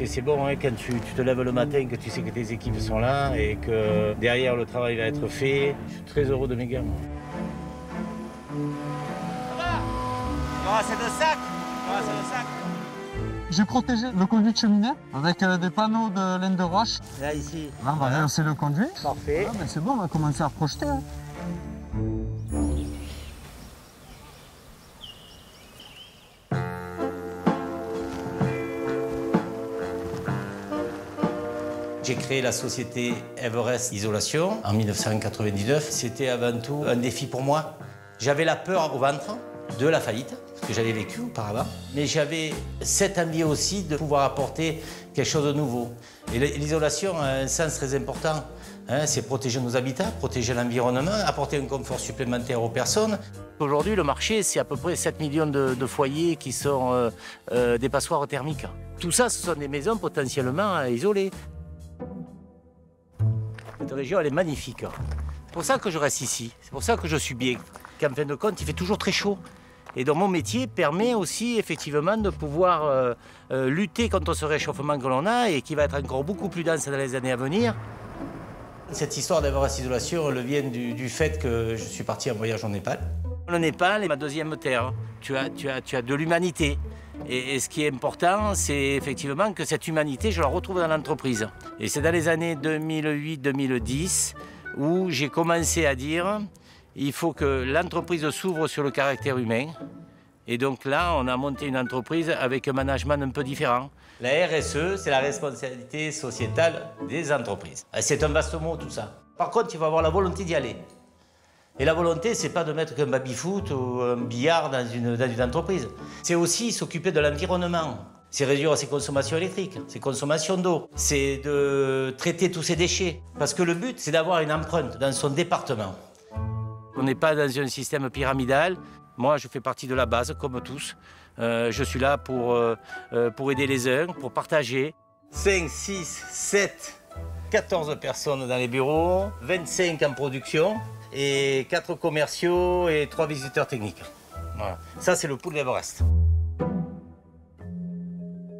C'est bon hein, quand tu te lèves le matin, que tu sais que tes équipes sont là et que derrière le travail va être fait. Je suis très heureux de mes gars. C'est le sac. J'ai protégé le conduit de cheminée avec des panneaux de laine de roche. Là, ici. Là, on va rehausser le conduit. Parfait. Ah, ben c'est bon, on va commencer à projeter. Hein. J'ai créé la société Everest Isolation en 1999. C'était avant tout un défi pour moi. J'avais la peur au ventre de la faillite, ce que j'avais vécu auparavant. Mais j'avais cette envie aussi de pouvoir apporter quelque chose de nouveau. Et l'isolation a un sens très important. Hein, c'est protéger nos habitats, protéger l'environnement, apporter un confort supplémentaire aux personnes. Aujourd'hui, le marché, c'est à peu près 7 millions de foyers qui sont des passoires thermiques. Tout ça, ce sont des maisons potentiellement isolées. Cette région, elle est magnifique. C'est pour ça que je reste ici. C'est pour ça que je suis bien. Qu'en fin de compte, il fait toujours très chaud. Et donc mon métier permet aussi effectivement de pouvoir lutter contre ce réchauffement que l'on a et qui va être encore beaucoup plus dense dans les années à venir. Cette histoire d'Everest Isolation, elle vient du fait que je suis parti en voyage au Népal. Le Népal est ma deuxième terre. Tu as de l'humanité. Et ce qui est important, c'est effectivement que cette humanité, je la retrouve dans l'entreprise. Et c'est dans les années 2008-2010 où j'ai commencé à dire il faut que l'entreprise s'ouvre sur le caractère humain. Et donc là, on a monté une entreprise avec un management un peu différent. La RSE, c'est la responsabilité sociétale des entreprises. C'est un vaste mot, tout ça. Par contre, il faut avoir la volonté d'y aller. Et la volonté, c'est pas de mettre qu'un baby-foot ou un billard dans une entreprise. C'est aussi s'occuper de l'environnement. C'est réduire ses consommations électriques, ses consommations d'eau. C'est de traiter tous ces déchets. Parce que le but, c'est d'avoir une empreinte dans son département. On n'est pas dans un système pyramidal. Moi, je fais partie de la base, comme tous. Je suis là pour aider les uns, pour partager. 5, 6, 7, 14 personnes dans les bureaux, 25 en production et 4 commerciaux et 3 visiteurs techniques. Voilà. Ça, c'est le pool d'Everest.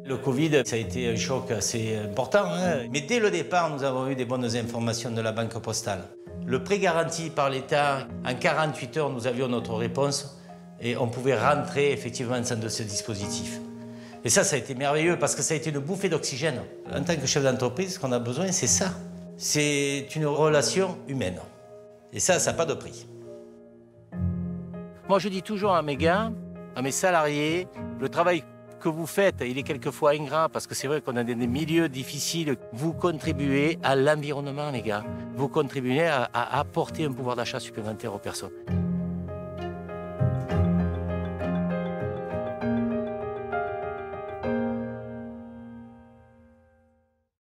Le Covid, ça a été un choc assez important, hein. Mais dès le départ, nous avons eu des bonnes informations de la Banque Postale. Le prêt garanti par l'État, en 48 heures, nous avions notre réponse et on pouvait rentrer effectivement dans ce dispositif. Et ça a été merveilleux parce que ça a été une bouffée d'oxygène. En tant que chef d'entreprise, ce qu'on a besoin, c'est ça. C'est une relation humaine. Et ça n'a pas de prix. Moi, je dis toujours à mes gars, à mes salariés, le travail que vous faites, il est quelquefois ingrat parce que c'est vrai qu'on a des milieux difficiles. Vous contribuez à l'environnement, les gars. Vous contribuez à apporter un pouvoir d'achat supplémentaire aux personnes.